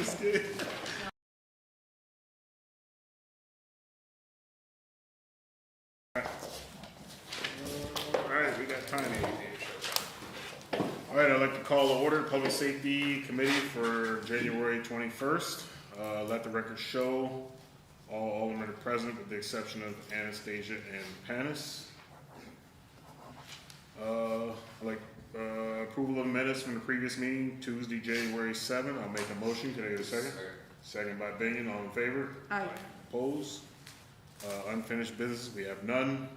Just kidding. Alright, we got time. Alright, I'd like to call to order Public Safety Committee for January 21st. Let the record show all aldermen are present with the exception of Anastasia and Panis. I'd like approval of minutes from the previous meeting, Tuesday, January 7th. I'll make a motion. Can I get a second? Second by Binion. All in favor? Aye. Opposed? Unfinished business, we have none.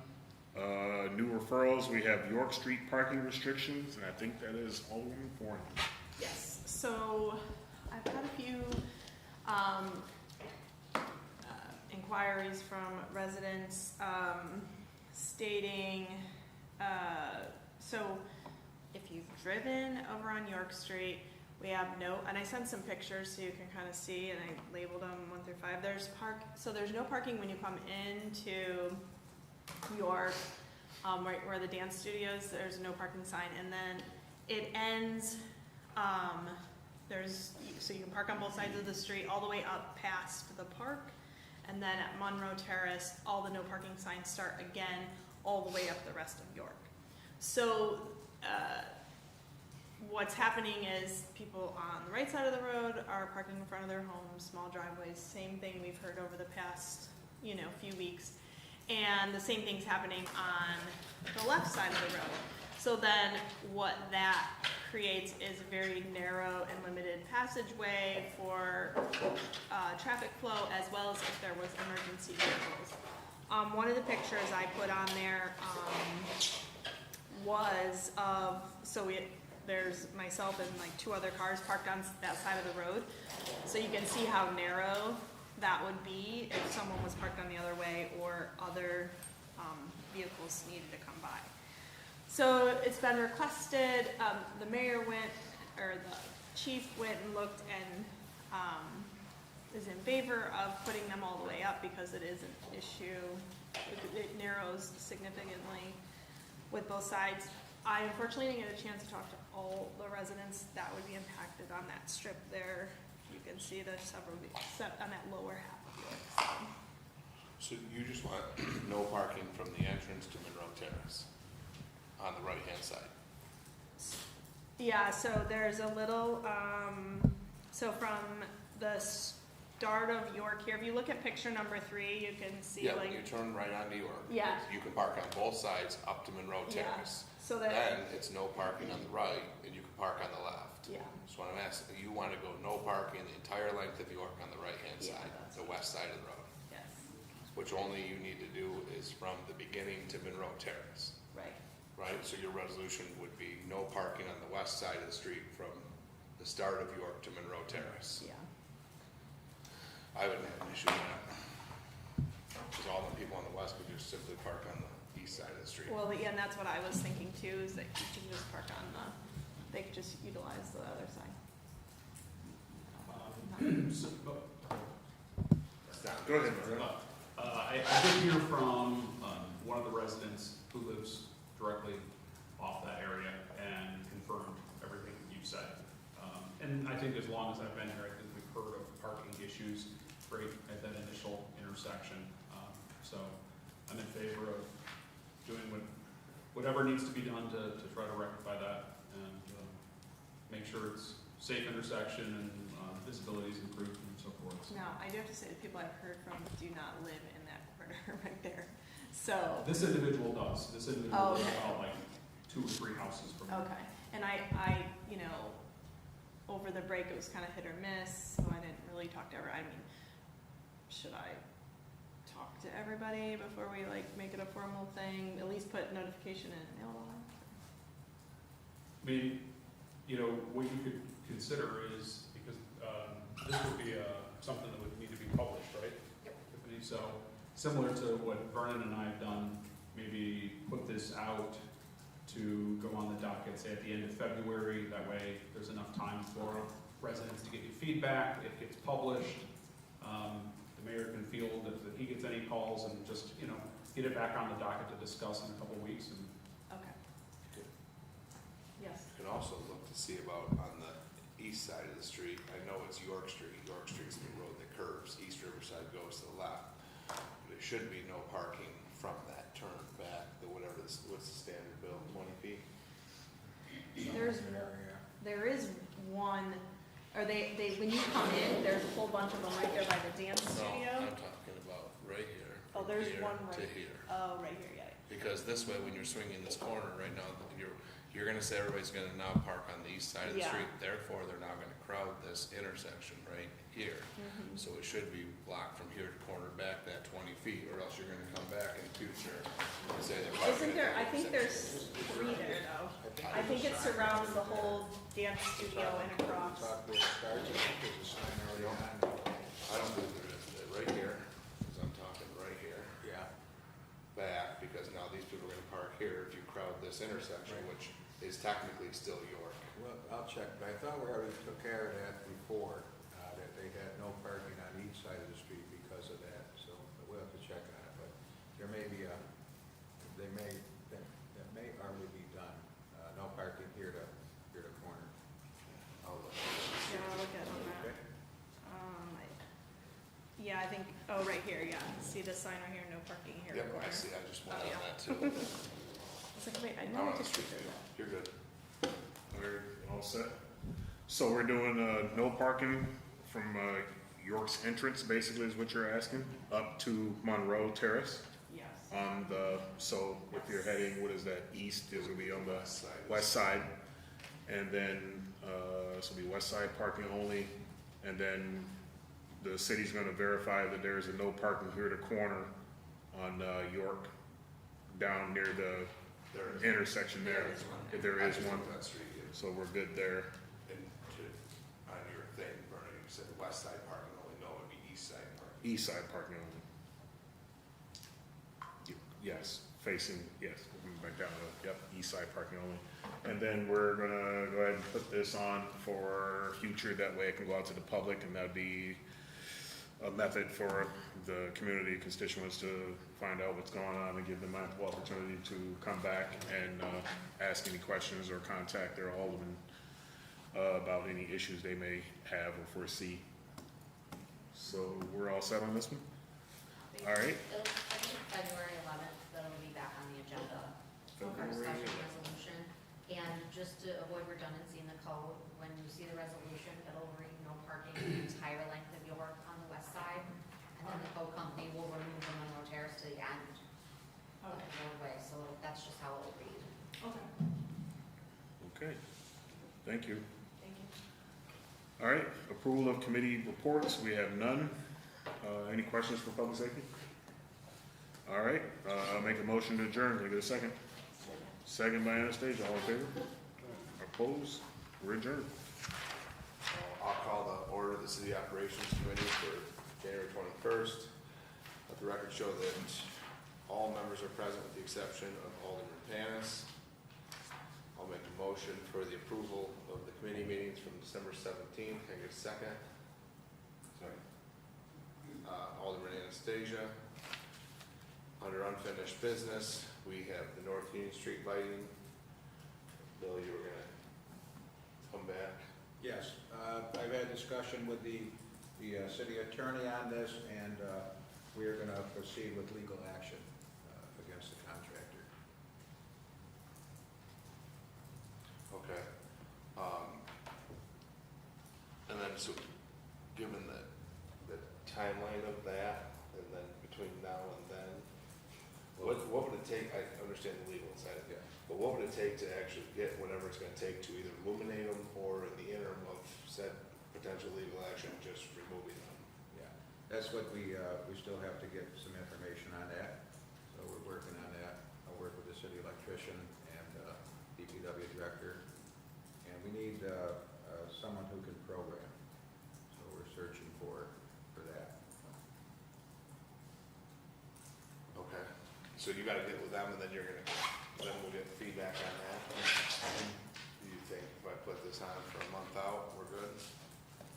New referrals, we have York Street parking restrictions, and I think that is Alderman Thornton. Yes, so I've had a few inquiries from residents stating, so if you've driven over on York Street, we have no, and I sent some pictures so you can kind of see, and I labeled them 1 through 5. There's no parking when you come into York, right where the dance studios. There's no parking sign, and then it ends. So you can park on both sides of the street, all the way up past the park, and then at Monroe Terrace, all the no parking signs start again, all the way up the rest of York. So. What's happening is people on the right side of the road are parking in front of their homes, small driveways, same thing we've heard over the past, few weeks. And the same thing's happening on the left side of the road. So then what that creates is a very narrow and limited passageway for traffic flow, as well as if there was emergency vehicles. One of the pictures I put on there was of, there's myself and like 2 other cars parked on that side of the road. So you can see how narrow that would be if someone was parked on the other way or other vehicles needed to come by. So it's been requested, the mayor went, or the chief went and looked and is in favor of putting them all the way up because it is an issue. It narrows significantly with both sides. I unfortunately didn't get a chance to talk to all the residents that would be impacted on that strip there. You can see there's several on that lower half of York. So you just want no parking from the entrance to Monroe Terrace on the right-hand side? Yeah, so there's a little, so from the start of York here, if you look at picture number 3, you can see when you turn right onto York, yeah, you can park on both sides up to Monroe Terrace. So that, then it's no parking on the right, and you can park on the left. Yeah. So what I'm asking, you want to go no parking the entire length of York on the right-hand side, the west side of the road. Yes. Which only you need to do is from the beginning to Monroe Terrace. Right. Right, so your resolution would be no parking on the west side of the street from the start of York to Monroe Terrace. Yeah. I wouldn't have an issue with that. Because all the people on the west could just simply park on the east side of the street. Well, yeah, and that's what I was thinking too, is that you can just park on they could just utilize the other side. Go ahead, Maria. I did hear from one of the residents who lives directly off that area and confirmed everything that you said. And I think as long as I've been here, I think we've heard of parking issues right at that initial intersection. So I'm in favor of doing whatever needs to be done to try to rectify that and make sure it's safe intersection and visibility is improved and so forth. Now, I do have to say the people I've heard from do not live in that corner right there. So This individual does. This individual lives about like 2 or 3 houses from here. okay, and I over the break it was kind of hit or miss, so I didn't really talk to everyone. I mean, should I talk to everybody before we make it a formal thing? At least put notification in mail on. I mean, what you could consider is, because this would be something that would need to be published, right? Yep. So, similar to what Vernon and I have done, maybe put this out to go on the docket, say at the end of February. That way, there's enough time for residents to get your feedback. It gets published. The mayor can field if he gets any calls and just, get it back on the docket to discuss in a couple of weeks. And Okay. Yes. You can also look to see about on the east side of the street, I know it's York Street. York Street's the road that curves, East Riverside goes to the left. But it should be no parking from that turn back, whatever this, what's the standard bill, 20 feet? There is one, or they, when you come in, there's a whole bunch of them right there by the dance No, studio. I'm talking about right here. Oh, from there's here one to right, here. oh, right here, yeah. Because this way, when you're swinging this corner right now, you're gonna say everybody's gonna now park on the east side of the Yeah. street. Therefore, they're now gonna crowd this intersection right here. Mhm. So it should be blocked from here to corner back that 20 feet, or else you're gonna come back in the future and say they're parking. Isn't at there, the I think intersection. there's 3 there though. I think it surrounds the whole dance studio and across. Talk with Starks, I think there's a sign already on. I don't believe there is, right here, because I'm talking right here, Yeah. back, because now these people are gonna park here if you crowd this intersection, Right. which is technically still York. Well, I'll check, but I thought we already took care of that before, that they had no parking on each side of the street because of that, so we'll have to check on it, but there may be that may already be done, no parking here to corner. I'll look. Yeah, I'll look at on that. Okay. Yeah, I think, oh, right here, yeah. See the sign right here, no parking here. Yep, corner. I see, I just went Oh, on yeah. that too. I was like, wait, I I'm know on I the just street did view. that. You're good. We're all set. So we're doing, no parking from, York's entrance, basically is what you're asking, up to Monroe Terrace. Yes. On the, so if you're heading, what is that, east, is gonna be on the West side. west side. And then, this will be west side parking only, and then the city's gonna verify that there's a no parking here to corner on, York, down near the There is. intersection there. There is one. If there I is just one, looked at that street view. so we're good there. And on your thing, Bernie, you said west side parking only, no, it'd be east side parking. East side parking only. Yes, facing, yes, moving back down, yep, east side parking only. And then we're gonna go ahead and put this on for future, that way it can go out to the public, and that'd be a method for the community constituents to find out what's going on and give them ample opportunity to come back and, ask any questions or contact their alderman, about any issues they may have or foresee. So we're all set on this one? All right. It'll, I think February 11th, that'll be back on the agenda for our February special 11th. resolution. And just to avoid redundancy in the code, when you see the resolution, it'll read no parking the entire length of York on the west side. And then the code company will remove the Monroe Terrace to the end of the roadway, so that's just how it'll read. Okay, Okay, thank you. thank you. All right, approval of committee reports, we have none. Any questions for public safety? All right, I'll make a motion to adjourn, can I get a second? Second by Anastasia, all in favor? Opposed? We're adjourned. I'll call the order of the city operations committee for January 21st. Let the record show that all members are present with the exception of Alderman Panis. I'll make a motion for the approval of the committee meetings from December 17th. Can I get a second? Sorry. Alderman Anastasia. Under unfinished business, we have the North Union Street lighting. Bill, you were gonna come back. Yes, I've had discussion with the city attorney on this, and we are gonna proceed with legal action against the contractor. Okay. And then, so, given the timeline of that, and then between now and then, what would it take, I understand the legal side of it, but what would it take to actually get whatever it's gonna take to either illuminate them, or in the interim of said potential legal action, just removing them? Yeah, that's what we still have to get some information on that, so we're working on that. I'll work with the city electrician and DPW director, and we need someone who can program, so we're searching for that. Okay, so you gotta get with them, and then then we'll get feedback on that. Do you think if I put this on for a month out, we're good?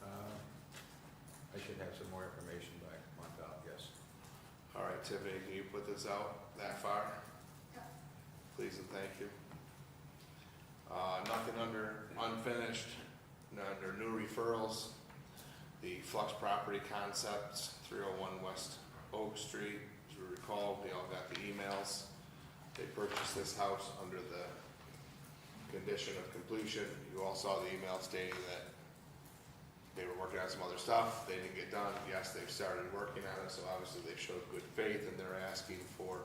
I should have some more information by a month out, yes. All right, Tiffany, can you put this out that far? Please and thank you. Nothing under unfinished. under new referrals, the Flux Property Concepts, 301 West Oak Street. As you recall, we all got the emails. They purchased this house under the condition of completion. You all saw the email stating that they were working on some other stuff, they didn't get done. Yes, they've started working on it, so obviously they've showed good faith, and they're asking for,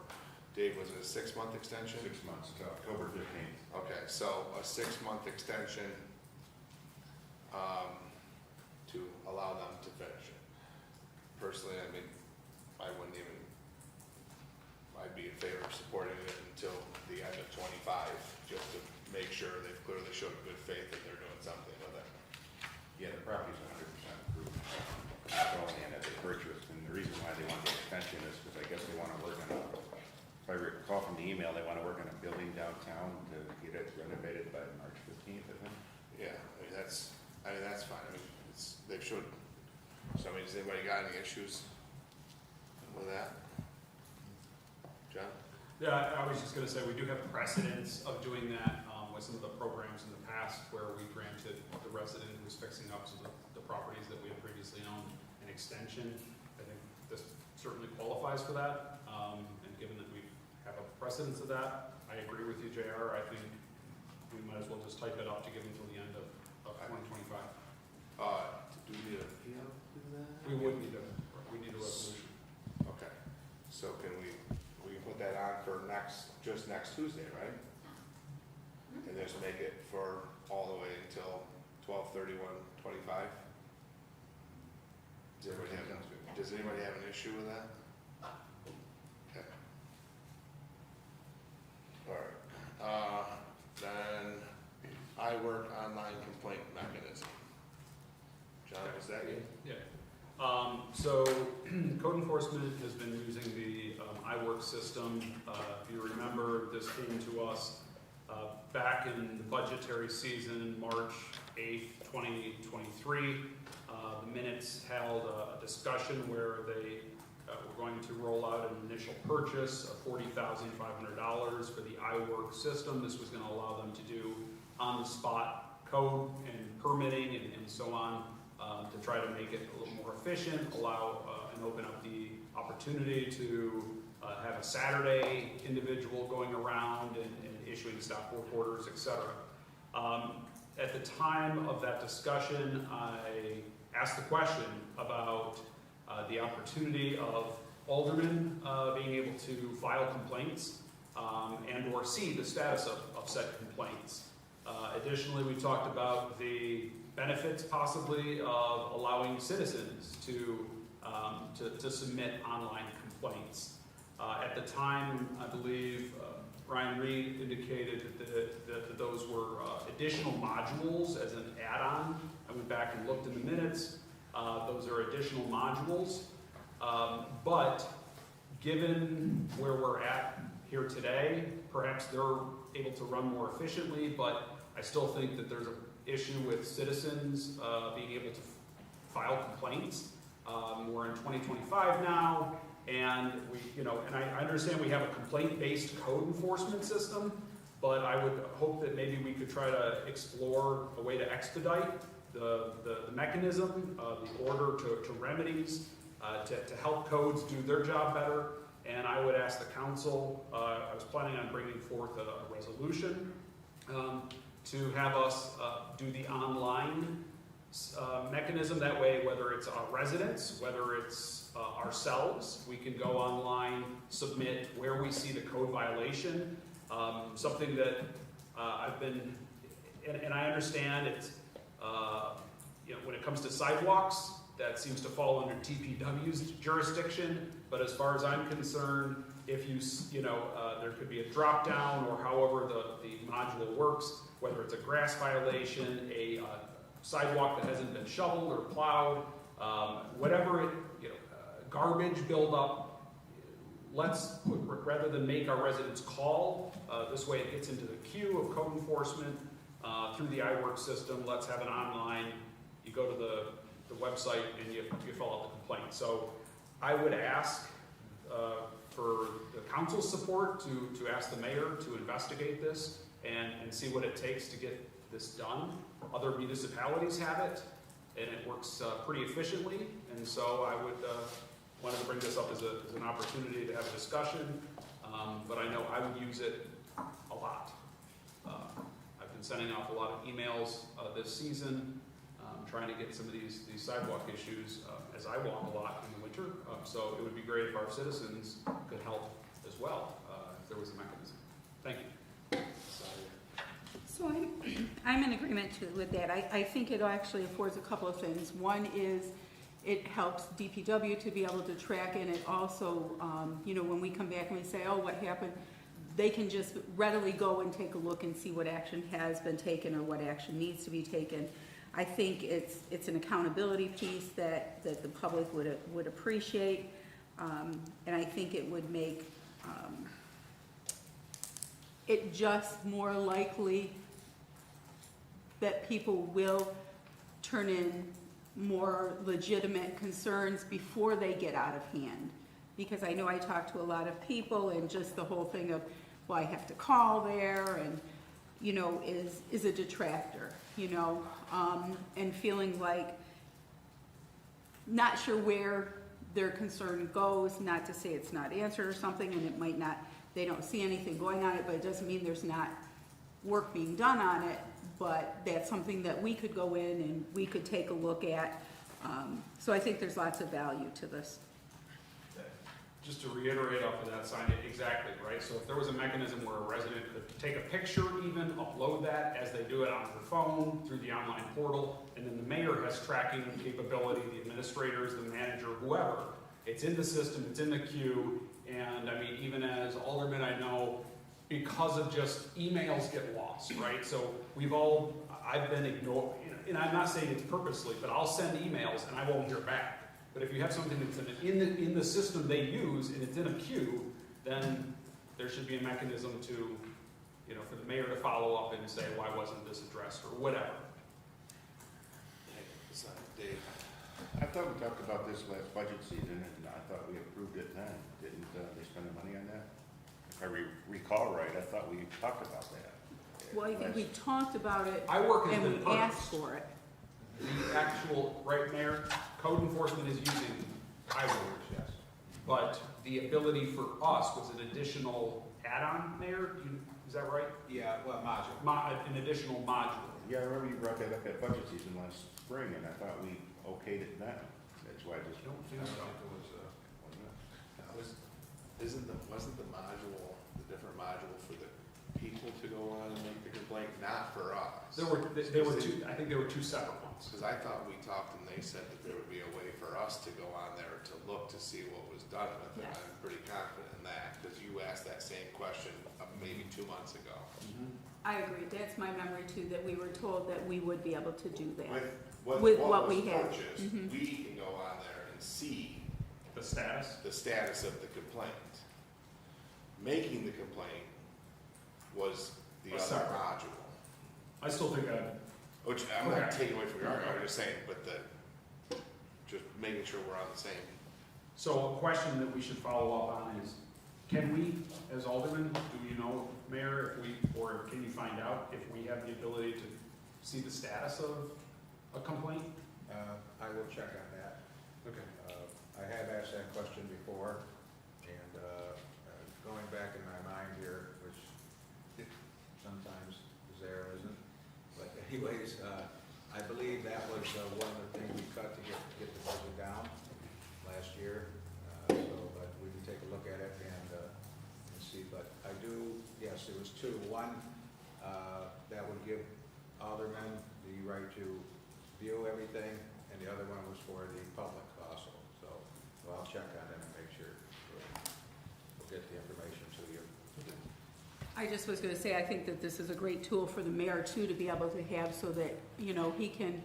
Dave, was it a 6-month extension? 6 months to October 15th. Okay, so a 6-month extension, to allow them to finish it. Personally, I mean, I wouldn't even, I'd be in favor of supporting it until the end of 25, just to make sure they've clearly showed good faith that they're doing something with it. Yeah, the property's 100% approved. Olean that they purchased, and the reason why they want the extension is because I guess they want to work on a, if I recall from the email, they want to work on a building downtown to get it renovated by March 15th, I think. Yeah, I mean, that's fine. I mean, they've showed, so I mean, has anybody got any issues with that? John? Yeah, I was just gonna say, we do have precedence of doing that, with some of the programs in the past where we granted the resident who was fixing up some of the properties that we had previously owned an extension. I think this certainly qualifies for that, and given that we have a precedence of that, I agree with you, JR. I think we might as well just type it up to give them till the end of 2025. Do we need a PO to do that? We would need a resolution. Okay, so can we put that on for just next Tuesday, right? And just make it for all the way until 12/31/25? Does anybody have an issue with that? Okay. All right, then I work online complaint mechanism. John, is that you? Yeah. So code enforcement has been using the iWork system. If you remember, this came to us back in the budgetary season, March 8th, 2023. The minutes held a discussion where they were going to roll out an initial purchase of $40,500 for the iWork system. This was going to allow them to do on-the-spot code and permitting and so on, to try to make it a little more efficient, allow and open up the opportunity to have a Saturday individual going around and issuing stop work orders, etc. At the time of that discussion, I asked the question about the opportunity of aldermen being able to file complaints and or see the status of said complaints. Additionally, we talked about the benefits possibly of allowing citizens to submit online complaints. At the time, I believe Brian Reed indicated that those were additional modules as an add-on. I went back and looked in the minutes. Those are additional modules. But given where we're at here today, perhaps they're able to run more efficiently, but I still think that there's an issue with citizens being able to file complaints. We're in 2025 now, and and I understand we have a complaint-based code enforcement system, but I would hope that maybe we could try to explore a way to expedite the mechanism, the order to remedies, to help codes do their job better. And I would ask the council, I was planning on bringing forth a resolution to have us do the online mechanism. That way, whether it's our residents, whether it's ourselves, we can go online, submit where we see the code violation. Something that I've been, and I understand it's, when it comes to sidewalks, that seems to fall under TPW's jurisdiction. But as far as I'm concerned, if there could be a drop down or however the module works, whether it's a grass violation, a sidewalk that hasn't been shoveled or plowed, whatever garbage buildup, let's put, rather than make our residents call, this way it gets into the queue of code enforcement through the iWork system. Let's have an online, you go to the website and you fill out the complaint. So I would ask for the council's support to ask the mayor to investigate this and see what it takes to get this done. Other municipalities have it, and it works pretty efficiently, and so I would, wanted to bring this up as an opportunity to have a discussion, but I know I would use it a lot. I've been sending off a lot of emails this season, trying to get some of these sidewalk issues, as I walk a lot in the winter, so it would be great if our citizens could help as well, if there was a mechanism. Thank you. So I'm in agreement with that. I think it actually affords a couple of things. One is it helps DPW to be able to track, and it also, you know, when we come back and we say, oh, what happened, they can just readily go and take a look and see what action has been taken or what action needs to be taken. I think it's an accountability piece that the public would appreciate, and I think it would make it just more likely that people will turn in more legitimate concerns before they get out of hand. Because I know I talk to a lot of people, and just the whole thing of, well, I have to call there, and, you know, is a detractor, you know, and feeling like not sure where their concern goes, not to say it's not answered or something, and it might not, they don't see anything going on it, but it doesn't mean there's not work being done on it, but that's something that we could go in and we could take a look at. So I think there's lots of value to this. Just to reiterate off of that sign, exactly, right? So if there was a mechanism where a resident could take a picture even, upload that as they do it on their phone, through the online portal, and then the mayor has tracking capability, the administrators, the manager, whoever, it's in the system, it's in the queue, and I mean, even as aldermen, I know, because of just emails get lost, right? So I've been ignored, and I'm not saying it's purposely, but I'll send emails and I won't hear back. But if you have something that's in the system they use and it's in a queue, then there should be a mechanism to, you know, for the mayor to follow up and say, why wasn't this addressed, or whatever. Dave. I thought we talked about this last budget season, and I thought we approved it then. Didn't they spend the money on that? If I recall right, I thought we talked about that. Well, I think we talked about it I work in and the we departments. asked for it. The actual, right, Mayor, code enforcement is using highway words, yes. But the ability for us was an additional add-on, Mayor, is that right? Yeah, well, module. An additional module. Yeah, I remember you brought that up at budget season last spring, and I thought we okayed it then. That's why I just. I don't think so. Wasn't the module, the different module for the people to go on and make the complaint, not for us? There were two, I think there were two separate ones. Because I thought we talked and they said that there would be a way for us to go on there to look to see what was done with it. Yes. I'm pretty confident in that, because you asked that same question maybe 2 months ago. I agree, that's my memory too, that we were told that we would be able to do that. With With what we had. purchased, Mhm. we can go on there and see The status? the status of the complaint. Making the complaint was the Was other separate. module, I still think which I'm not Okay. taking away from your argument, I'm just saying, but just making sure we're on the same. so a question that we should follow up on is, can we, as aldermen, do you know, Mayor, or can you find out if we have the ability to see the status of a complaint? I will check on that. Okay. I have asked that question before, and going back in my mind here, which sometimes is there, isn't? But anyways, I believe that was one of the things we cut to get the budget down last year. But we can take a look at it and see. But I do, yes, there was two. One, that would give aldermen the right to view everything, and the other one was for the public also. So I'll check on them and make sure we'll get the information to you. I just was gonna say, I think that this is a great tool for the mayor too, to be able to have, so that, you know, he can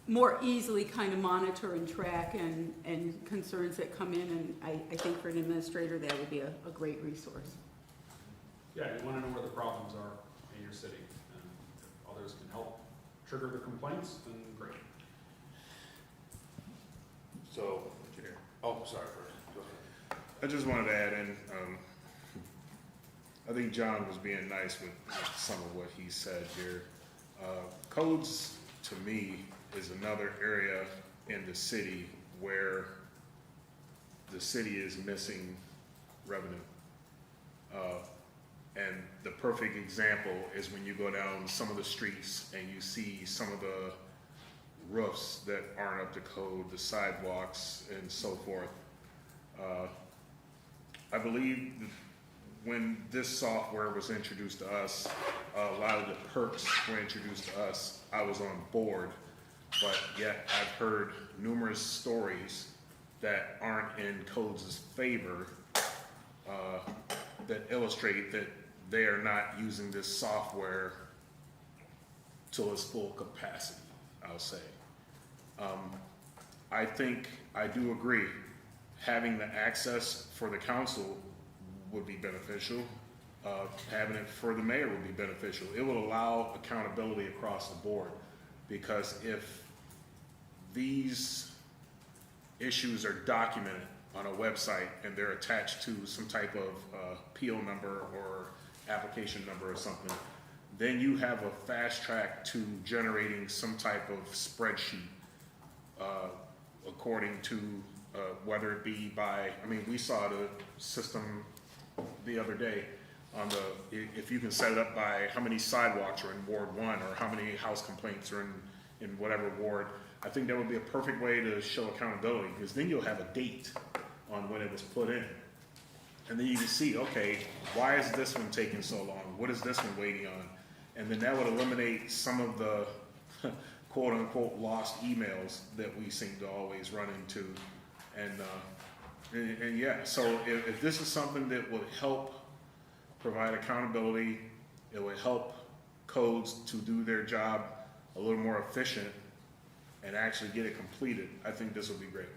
more easily kind of monitor and track and concerns that come in, and I think for an administrator, that would be a great resource. Yeah, you want to know where the problems are in your city, and if others can help trigger the complaints, then great. So, sorry, Bert, go ahead. I just wanted to add in, I think John was being nice with some of what he said here. Codes, to me, is another area in the city where the city is missing revenue. And the perfect example is when you go down some of the streets and you see some of the roofs that aren't up to code, the sidewalks and so forth. I believe that when this software was introduced to us, a lot of the perks were introduced to us. I was on board, but yet I've heard numerous stories that aren't in codes' favor that illustrate that they are not using this software to its full capacity, I'll say. I think, I do agree, having the access for the council would be beneficial. Having it for the mayor would be beneficial. It will allow accountability across the board, because if these issues are documented on a website and they're attached to some type of PO number or application number or something, then you have a fast track to generating some type of spreadsheet according to whether it be by, I mean, we saw the system the other day on if you can set it up by how many sidewalks are in Ward 1 or how many house complaints are in whatever ward. I think that would be a perfect way to show accountability, because then you'll have a date on when it was put in. And then you can see, okay, why is this one taking so long? What is this one waiting on? And then that would eliminate some of the quote unquote lost emails that we seem to always run into. And yeah, so if this is something that would help provide accountability, it would help codes to do their job a little more efficient and actually get it completed, I think this would be great.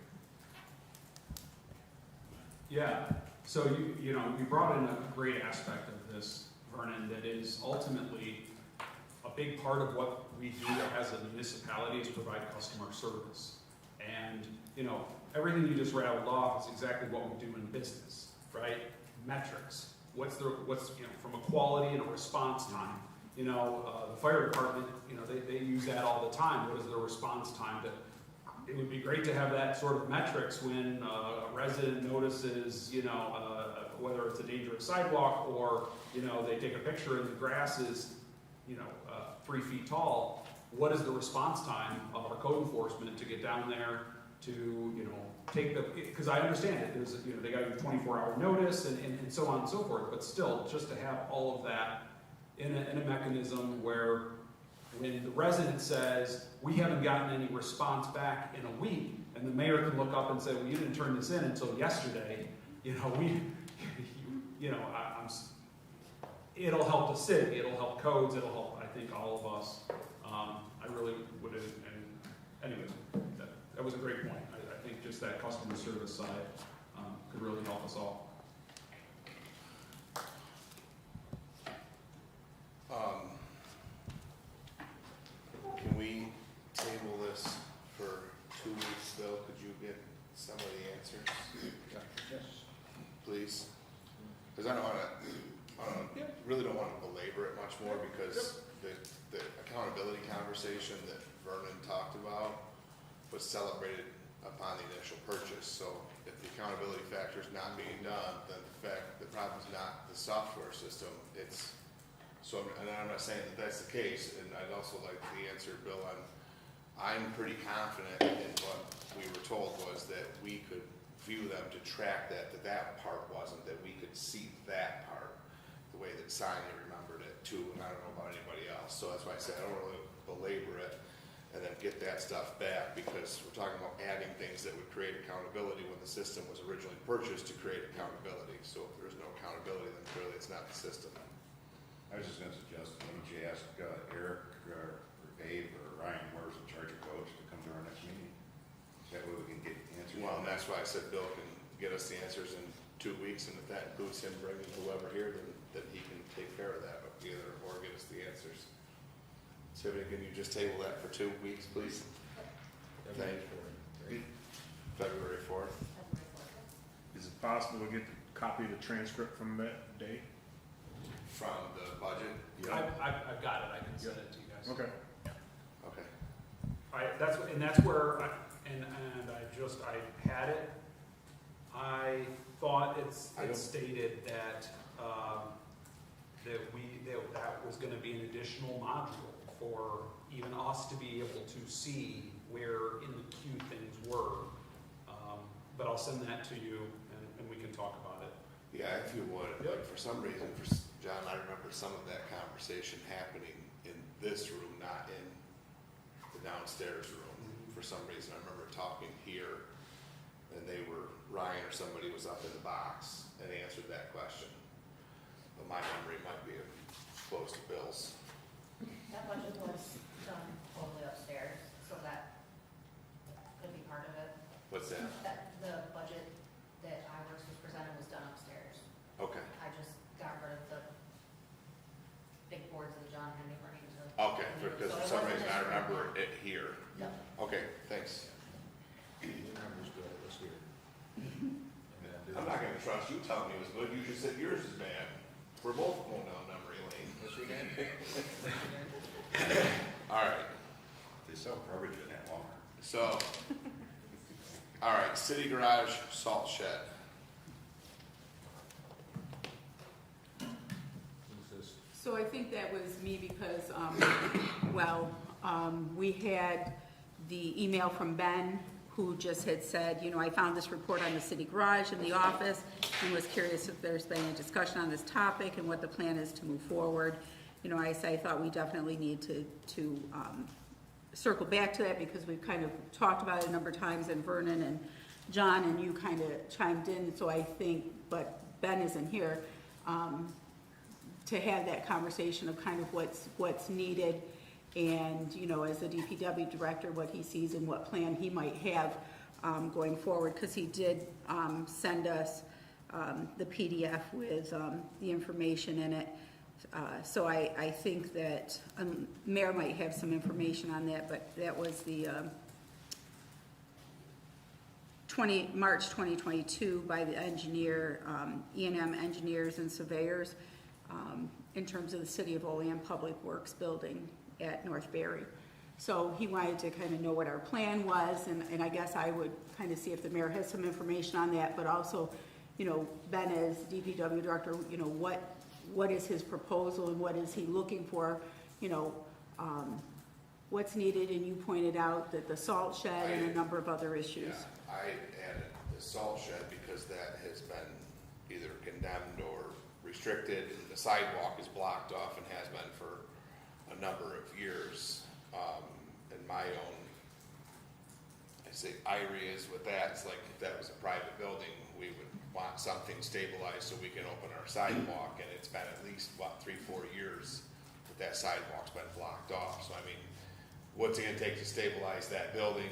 Yeah, so you know, you brought in a great aspect of this, Vernon, that is ultimately a big part of what we do as a municipality is provide customer service. And, you know, everything you just rattled off is exactly what we do in business, right? Metrics. What's, you know, from a quality and a response time. You know, the fire department, you know, they use that all the time. What is the response time? It would be great to have that sort of metrics when a resident notices, you know, whether it's a dangerous sidewalk or, you know, they take a picture and the grass is, you know, 3 feet tall. What is the response time of our code enforcement to get down there to, you know, take the, because I understand it, there's, you know, they got a 24-hour notice and so on and so forth, but still, just to have all of that in a mechanism where when the resident says, we haven't gotten any response back in a week, and the mayor can look up and say, well, you didn't turn this in until yesterday, you know, it'll help the city, it'll help codes, it'll help, I think, all of us. I really would, and anyway, that was a great point. I think just that customer service side could really help us all. Can we table this for 2 weeks, Bill? Could you get some of the answers, Yes. please? Because I really don't want to belabor it much more, because the accountability conversation that Vernon talked about was celebrated upon the initial purchase. So if the accountability factor is not being done, then the problem is not the software system, it's, so, and I'm not saying that that's the case, and I'd also like the answer, Bill, I'm pretty confident in what we were told was that we could view them to track that part wasn't, that we could see that part, the way that Sonia remembered it too, and I don't know about anybody else. So that's why I said I don't really belabor it and then get that stuff back, because we're talking about adding things that would create accountability when the system was originally purchased to create accountability. So if there's no accountability, then clearly it's not the system. I was just gonna suggest, why don't you ask Eric or Dave or Ryan, whoever's in charge of codes, to come to our next meeting? That way we can get answers. Well, and that's why I said Bill can get us the answers in 2 weeks, and if that includes him bringing whoever here, then he can take care of that, either, or get us the answers. Tiffany, can you just table that for 2 weeks, please? Thank you. February 4th. Is it possible to get a copy of the transcript from that day? from the budget? I've got it, I can send it to you guys. Okay. Okay. That's where, I had it. I thought it stated that, that was gonna be an additional module for even us to be able to see where in the queue things were. But I'll send that to you and we can talk about it. Yeah, if you would, like, for some reason, John, I remember some of that conversation happening in this room, not in the downstairs room. For some reason, I remember talking here, and Ryan or somebody was up in the box and answered that question. But my memory might be close to Bill's. That budget was done totally upstairs, so that could be part of it. What's that? The budget that iWorks was presented was done upstairs. Okay, I just got rid of the big boards that John had me bring to. okay, because for some reason I remember it here. Yep. Okay, thanks. Numbers good, it was here. And then do- I'm not gonna trust you telling me it was good, you just said yours is bad. We're both going down memory lane. Yes, we did. All right, They sell garbage in that Walmart. so, all right, city garage, salt shed. Who's this? So I think that was me because, we had the email from Ben, who just had said, I found this report on the city garage in the office and was curious if there's been any discussion on this topic and what the plan is to move forward. I thought we definitely need to circle back to that because we've kind of talked about it a number of times, and Vernon and John and you kind of chimed in, so I think, but Ben isn't here, to have that conversation of kind of what's needed, and, as the DPW director, what he sees and what plan he might have going forward, because he did send us the PDF with the information in it. So I think that Mayor might have some information on that, but that was the March 2022 by the engineer, E&M Engineers and Surveyors, in terms of the City of Olean Public Works Building at North Berry. So he wanted to kind of know what our plan was, and I guess I would kind of see if the mayor has some information on that, but also, Ben as DPW director, what is his proposal and what is he looking for, what's needed, and you pointed out that the salt shed and a number of other issues. Yeah, I added the salt shed because that has been either condemned or restricted, and the sidewalk is blocked off and has been for a number of years. And my own, I say areas with that, it's like if that was a private building, we would want something stabilized so we can open our sidewalk, and it's been at least, 3-4 years that that sidewalk's been blocked off. So I mean, what's it gonna take to stabilize that building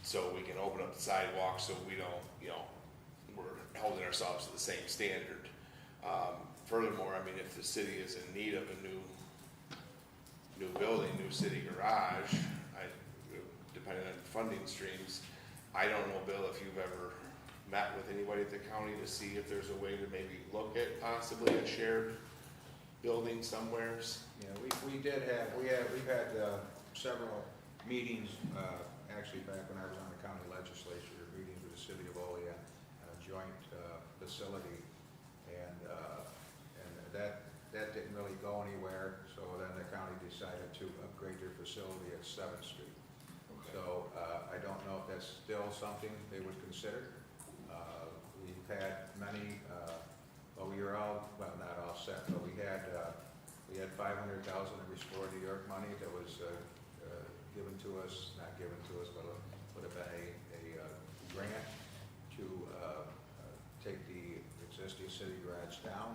so we can open up the sidewalk so we don't, we're holding ourselves to the same standard. Furthermore, I mean, if the city is in need of a new building, new city garage, depending on funding streams, I don't know, Bill, if you've ever met with anybody at the county to see if there's a way to maybe look at possibly a shared building somewheres. Yeah, we've had several meetings, actually back when I was on the county legislature, meetings with the city of Olean, a joint facility, and that didn't really go anywhere, so then the county decided to upgrade their facility at 7th Street. Okay. So I don't know if that's still something they would consider. We've had many, we were not all set, but we had $500,000 in Restore New York money that was given to us, not given to us, but would have been a grant to take the existing city garage down.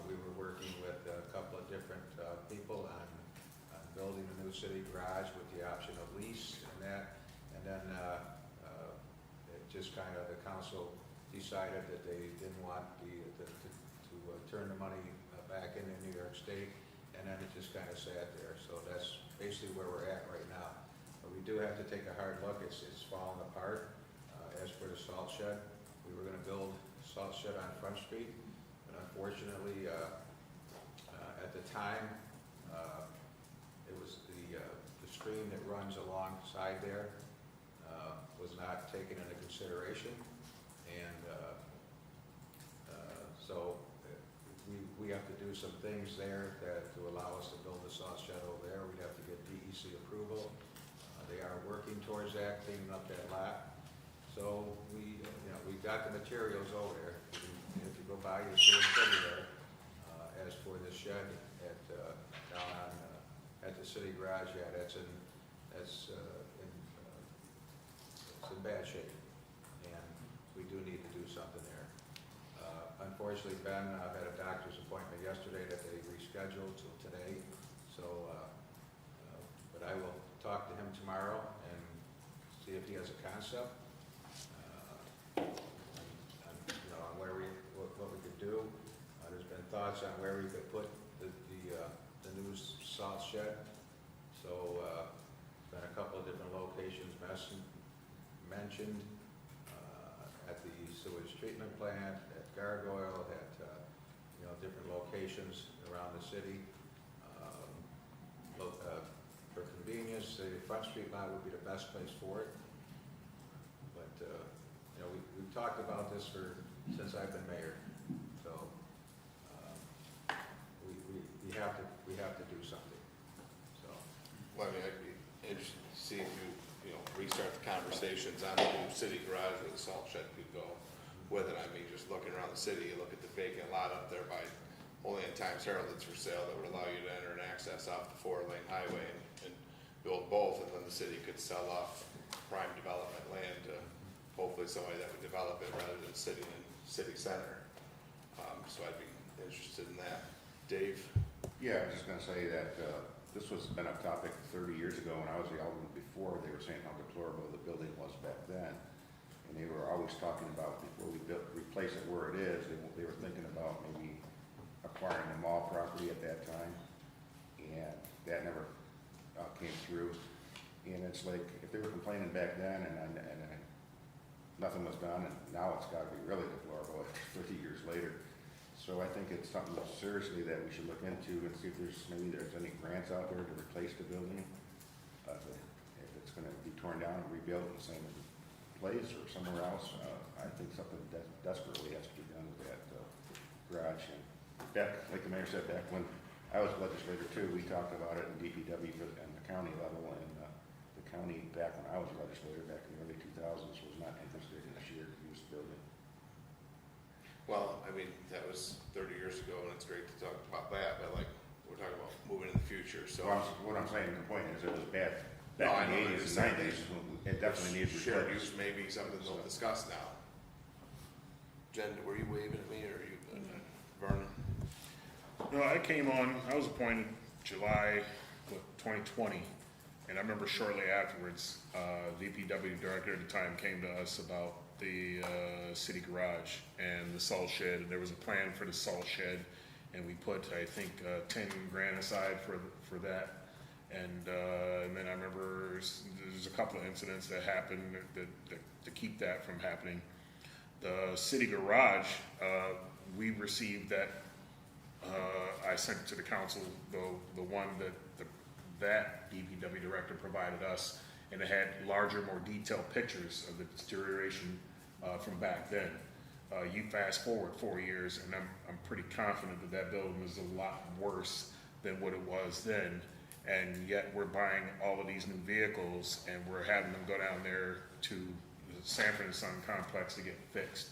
We were working with a couple of different people on building a new city garage with the option of lease and that, and then it just kind of, the council decided that they didn't want to turn the money back into New York State, and then it just kind of sat there. So that's basically where we're at right now. But we do have to take a hard look. It's falling apart. As for the salt shed, we were going to build a salt shed on Front Street, but unfortunately, at the time, it was the stream that runs alongside there was not taken into consideration. And so we have to do some things there to allow us to build the salt shed over there. We'd have to get DEC approval. They are working towards that, cleaning up that lot. So we've got the materials over there. If you go by, you'll see it everywhere. As for the shed down on, at the city garage, yeah, it's in bad shape. And we do need to do something there. Unfortunately, Ben had a doctor's appointment yesterday that they rescheduled till today. So, but I will talk to him tomorrow and see if he has a concept on where what we could do. There's been thoughts on where we could put the new salt shed. So, been a couple of different locations mentioned at the sewage treatment plant, at Gargoyle, at different locations around the city. For convenience, the Front Street lot would be the best place for it. But we've talked about this since I've been mayor. So we have to do something. So. Well, I mean, I'd be interested to see if you restart the conversations on the new city garage where the salt shed could go with it. I mean, just looking around the city, you look at the vacant lot up there by Olean Times Herald that's for sale that would allow you to enter and access off the 4-lane highway and build both, and then the city could sell off prime development land to hopefully somebody that would develop it rather than sitting in city center. So I'd be interested in that. Dave? Yeah, I was just gonna say that, this was been a topic 30 years ago when I was the alderman before. They were saying how deplorable the building was back then. And they were always talking about before we replace it where it is, they were thinking about maybe acquiring the mall property at that time. And that never came through. And it's like, if they were complaining back then and nothing was done, and now it's gotta be really deplorable 30 years later. So I think it's something seriously that we should look into and see if there's any grants out there to replace the building. If it's gonna be torn down and rebuilt in the same place or somewhere else, I think something desperately has to be done with that garage. And back, like the mayor said, back when I was legislator too, we talked about it in DPW and the county level, and the county back when I was legislator back in the early 2000s was not interested in a shared use building. Well, I mean, that was 30 years ago, and it's great to talk about that, but like, we're talking about moving in the future, so. What I'm saying, the point is, it was bad No, I back in know, the I 80s understand. and 90s. It definitely needs Shared replaced. use may be something they'll discuss now. Jen, were you waving at me, or are you, Vernon? No, I was appointed July 2020, and I remember shortly afterwards, DPW director at the time came to us about the city garage and the salt shed, and there was a plan for the salt shed, and we put, I think, 10 grand aside for that. And then I remember there's a couple of incidents that happened to keep that from happening. The city garage, we received that, I sent to the council, the one that DPW director provided us, and it had larger, more detailed pictures of the deterioration from back then. You fast forward 4 years, and I'm pretty confident that building is a lot worse than what it was then. And yet we're buying all of these new vehicles, and we're having them go down there to the Sanford and Son complex to get fixed.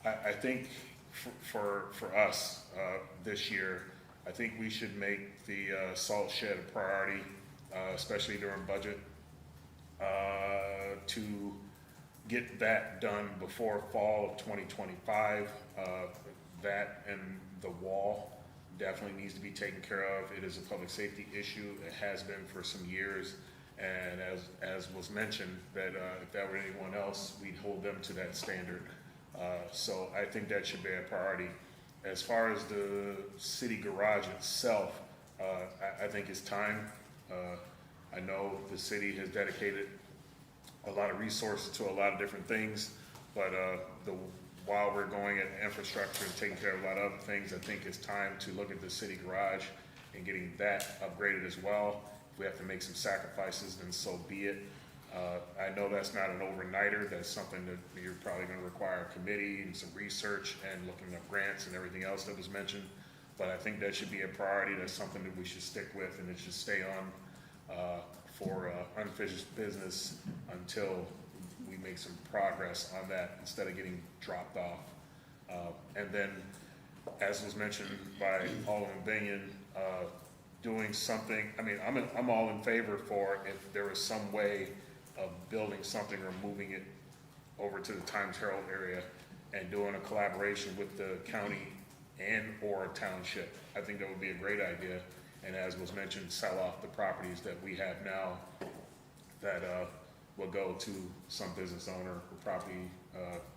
I think for us this year, I think we should make the salt shed a priority, especially during budget, to get that done before fall of 2025. That and the wall definitely needs to be taken care of. It is a public safety issue. It has been for some years. And as was mentioned, that if that were anyone else, we'd hold them to that standard. So I think that should be a priority. As far as the city garage itself, I think it's time. I know the city has dedicated a lot of resources to a lot of different things, but while we're going at infrastructure and taking care of a lot of other things, I think it's time to look at the city garage and getting that upgraded as well. If we have to make some sacrifices, then so be it. I know that's not an overnighter, that's something that you're probably gonna require a committee and some research and looking up grants and everything else that was mentioned. But I think that should be a priority, that's something that we should stick with, and it should stay on for unfinished business until we make some progress on that, instead of getting dropped off. And then, as was mentioned by Alderman Binion, doing something, I mean, I'm all in favor for if there is some way of building something or moving it over to the Times Herald area and doing a collaboration with the county and or township. I think that would be a great idea. And as was mentioned, sell off the properties that we have now that will go to some business owner or property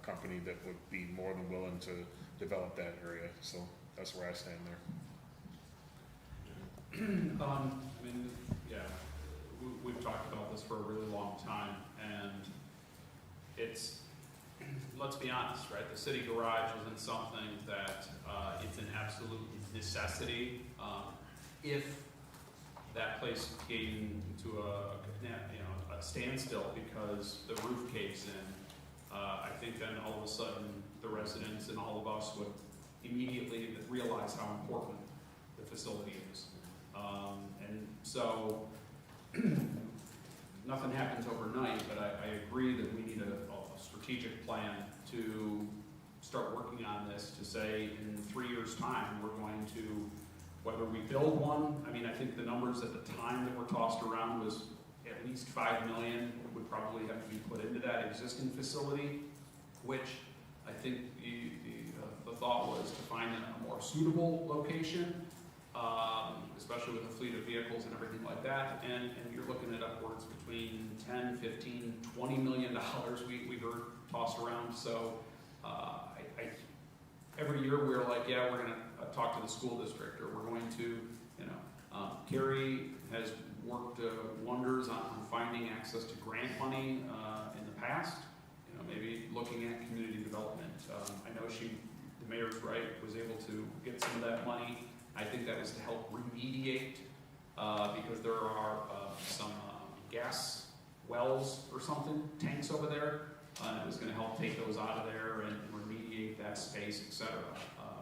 company that would be more than willing to develop that area. So that's where I stand there. I mean, yeah, we've talked about this for a really long time, and it's, let's be honest, right? The city garage isn't something that it's an absolute necessity. If that place came to a standstill because the roof caves in, I think then all of a sudden the residents and all of us would immediately realize how important the facility is. And so nothing happens overnight, but I agree that we need a strategic plan to start working on this, to say in 3 years' time, we're going to, whether we build one, I mean, I think the numbers at the time that were tossed around was at least 5 million would probably have to be put into that existing facility, which I think the thought was to find a more suitable location, especially with a fleet of vehicles and everything like that, and you're looking at upwards between 10, 15, 20 million dollars we heard tossed around. So every year we're like, yeah, we're gonna talk to the school district, or we're going to, Carrie has worked wonders on finding access to grant money in the past, maybe looking at community development. I know the mayor's right, was able to get some of that money. I think that was to help remediate, because there are some gas wells or something, tanks over there, and it was gonna help take those out of there and remediate that space, et cetera.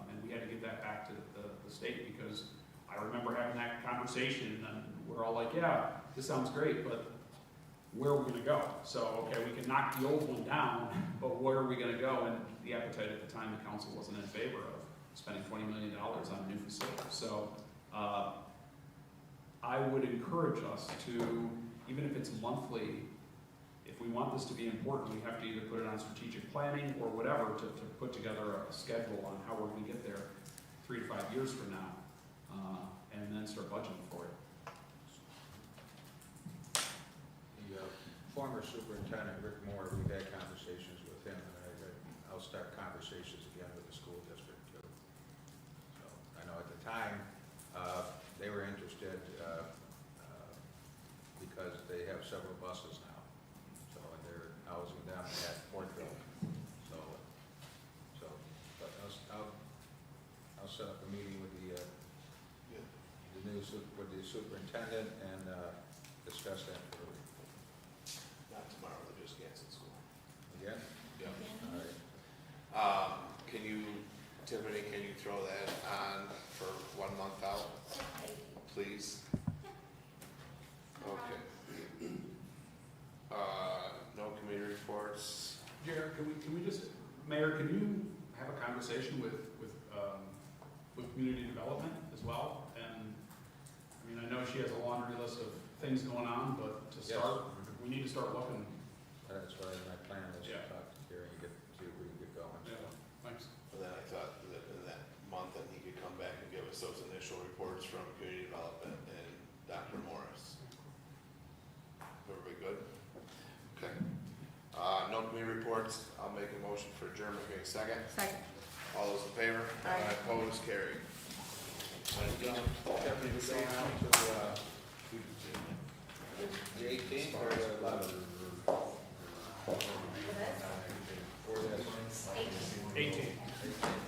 And we had to get that back to the state, because I remember having that conversation, and we're all like, yeah, this sounds great, but where are we gonna go? So, okay, we can knock the old one down, but where are we gonna go? And the appetite at the time, the council wasn't in favor of spending $20 million on a new facility. So I would encourage us to, even if it's monthly, if we want this to be important, we have to either put it on strategic planning or whatever to put together a schedule on how we're gonna get there 3 to 5 years from now, and then start budgeting for it. The former superintendent, Rick Moore, we've had conversations with him, and I'll start conversations again with the school district too. So I know at the time, they were interested because they have several buses now. So, and they're housing them at Portville. But I'll set up a meeting with with the superintendent and discuss that further. Not tomorrow, they just canceled school. Again? Yeah. All right. Tiffany, can you throw that on for 1 month out, please? Okay. No committee reports. Jared, can we just, Mayor, can you have a conversation with community development as well? And, I mean, I know she has a laundry list of things going on, but to start, we need to start looking. That's why my plan is to Yeah. talk to Gary and see if we can get going. Yeah, thanks. And then I thought that in that month, then he could come back and give us those initial reports from community development and Dr. Morris. Everybody good? Okay. No committee reports. I'll make a motion for adjournment. Give me a second. Second. All those in favor? Aye. Opposed? Carried. Deputy, we're going out to the 18th or the 11th? For this? It's 18. 18.